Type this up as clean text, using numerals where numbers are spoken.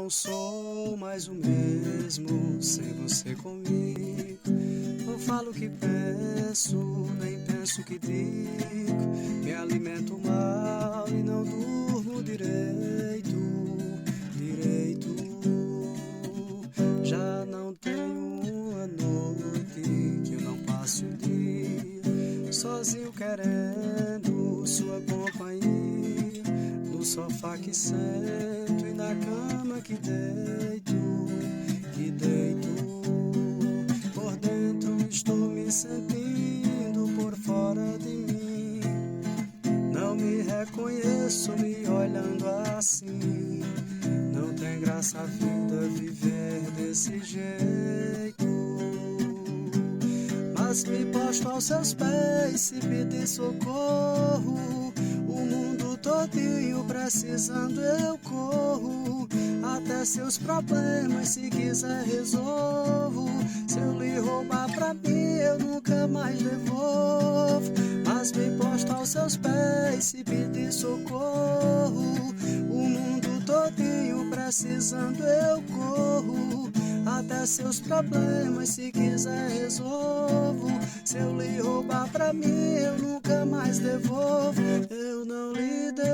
não sou mais o mesmo sem você comigo. Não falo o que penso, nem penso o que digo. Me alimento mal e não durmo direito. Já não tenho uma noite que eu não passe o dia sozinho querendo sua companhia. No sofá que sento e na cama que deito. Por dentro estou me sentindo, por fora de mim não me reconheço me olhando assim. Não tem graça a vida viver desse jeito. Mas me posto aos seus pés se pedir socorro. O mundo todinho precisando eu corro. Até seus problemas se quiser resolvo. Se eu lhe roubar pra mim eu nunca mais devolvo. Mas me posto aos seus pés se pedir socorro. O mundo todinho precisando eu corro. Até seus problemas se quiser resolvo. Se eu lhe roubar pra mim eu nunca mais devolvo. Eu não lhe devolvo.